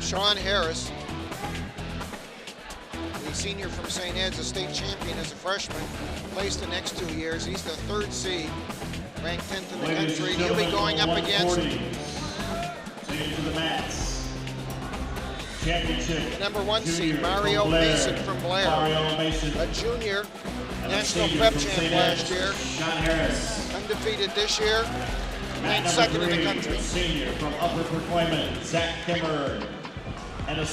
Shawn Harris, the senior from St. Ed's, a state champion as a freshman, placed the next 2 years. He's the 3rd seed, ranked 10th in the country. He'll be going up against the number 1 seed, Mario Mason from Blair, a junior, national prep champ last year, undefeated this year, ranked 2nd in the country. Senior from Upper Perquimans, Zach Kimmer, and a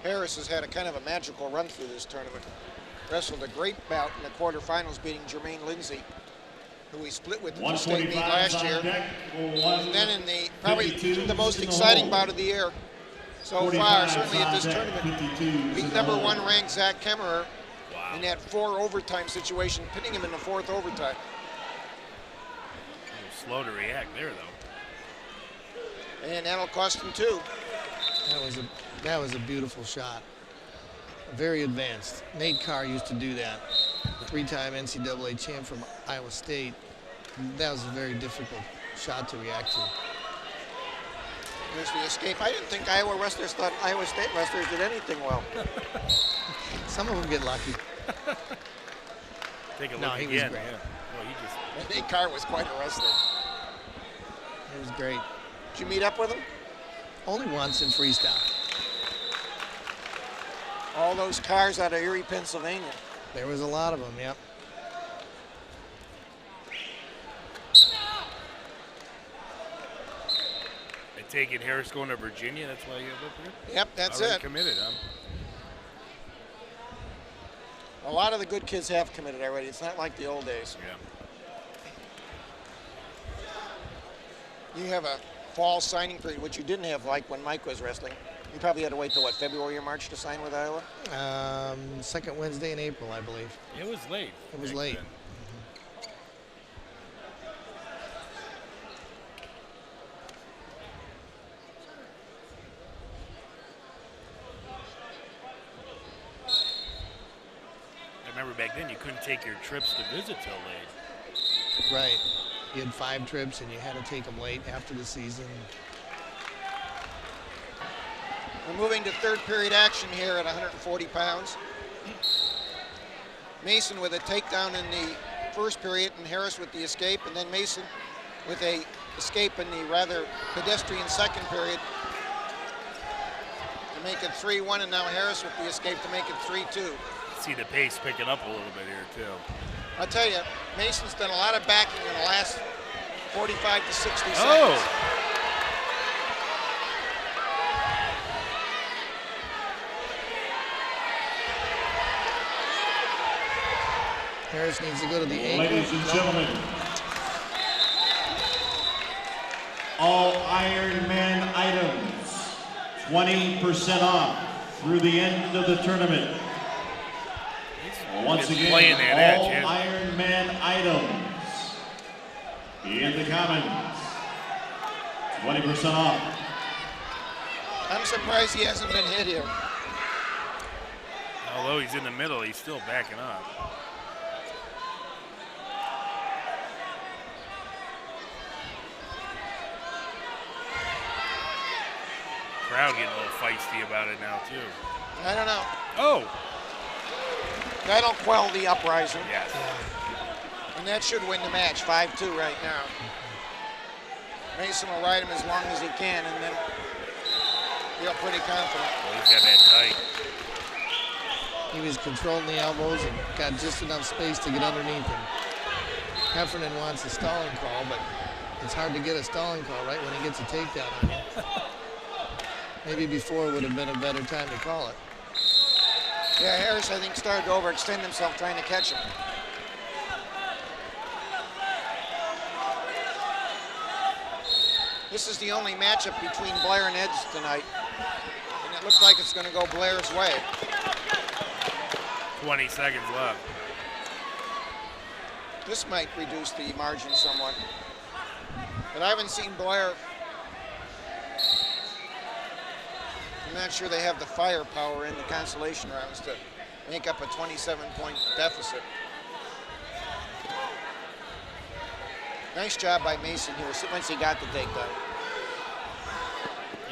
Harris has had a kind of a magical run through this tournament. Wrestled a great bout in the quarterfinals, beating Jermaine Lindsay, who he split with in the state meet last year. And then in the probably the most exciting bout of the year so far, certainly at this tournament, beat number 1 ranked Zach Kemmerer in that 4 overtime situation, pinning him in the 4th overtime. A little slow to react there, though. And that'll cost him 2. That was a beautiful shot. Very advanced. Nate Carr used to do that. 3-time NCAA champ from Iowa State. That was a very difficult shot to react to. There's the escape. I didn't think Iowa wrestlers thought Iowa State wrestlers did anything well. Some of them get lucky. Take a look No, he again. was great. Yeah. Well, he just... Nate Carr was quite a wrestler. It was great. Did you meet up with him? Only once in freestyle. All those cars out of Erie, Pennsylvania. There was a lot of them, yep. I take it Harris going to Virginia, that's why you have up here? Yep, that's Already it. Committed, huh? A lot of the good kids have committed already. It's not like the old days. Yeah. You have a fall signing period, which you didn't have like when Mike was wrestling. You probably had to wait till what, February or March to sign with Iowa? Second Wednesday in April, I believe. It was late. It was late. Then. I remember back then you couldn't take your trips to visit till late. Right. You had 5 trips and you had to take them late after the season. We're moving to 3rd period action here at 140 pounds. Mason with a takedown in the 1st period and Harris with the escape, and then Mason with a escape in the rather pedestrian 2nd period to make it 3-1, and now Harris with the escape to make it 3-2. See the pace picking up a little bit here too. I'll tell you, Mason's done a lot of backing in the last 45 to 60 seconds. Oh! Harris needs to go to the ankle. Ladies and gentlemen, all Ironman items, 20% off through the end of the tournament. Once again, playing that all edge, yeah. Ironman items in the Commons, 20% off. I'm surprised he hasn't been hit here. Although he's in the middle, he's still backing up. Crowd getting a little feisty about it now too. I don't know. Oh! That'll quell the uprising. Yes. And that should win the match, 5-2 right now. Mason will ride him as long as he can, and then feel pretty confident. Well, he's got that tight. He was controlling the elbows and got just enough space to get underneath him. Heffernan wants a stalling call, but it's hard to get a stalling call right when he gets a takedown on you. Maybe before would have been a better time to call it. Yeah, Harris, I think, started to overextend himself trying to catch him. This is the only matchup between Blair and Ed's tonight, and it looks like it's going to go Blair's way. 20 seconds left. This might reduce the margin somewhat, but I haven't seen Blair. I'm not sure they have the firepower in the consolation rounds to make up a 27-point deficit. Nice job by Mason once he got the takedown.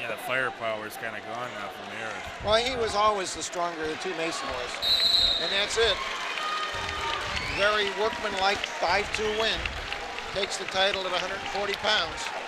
Yeah, the firepower is kind of gone now from there. Well, he was always the stronger of the two, Mason was. And that's it. Very workmanlike 5-2 win. Takes the title at 140 pounds.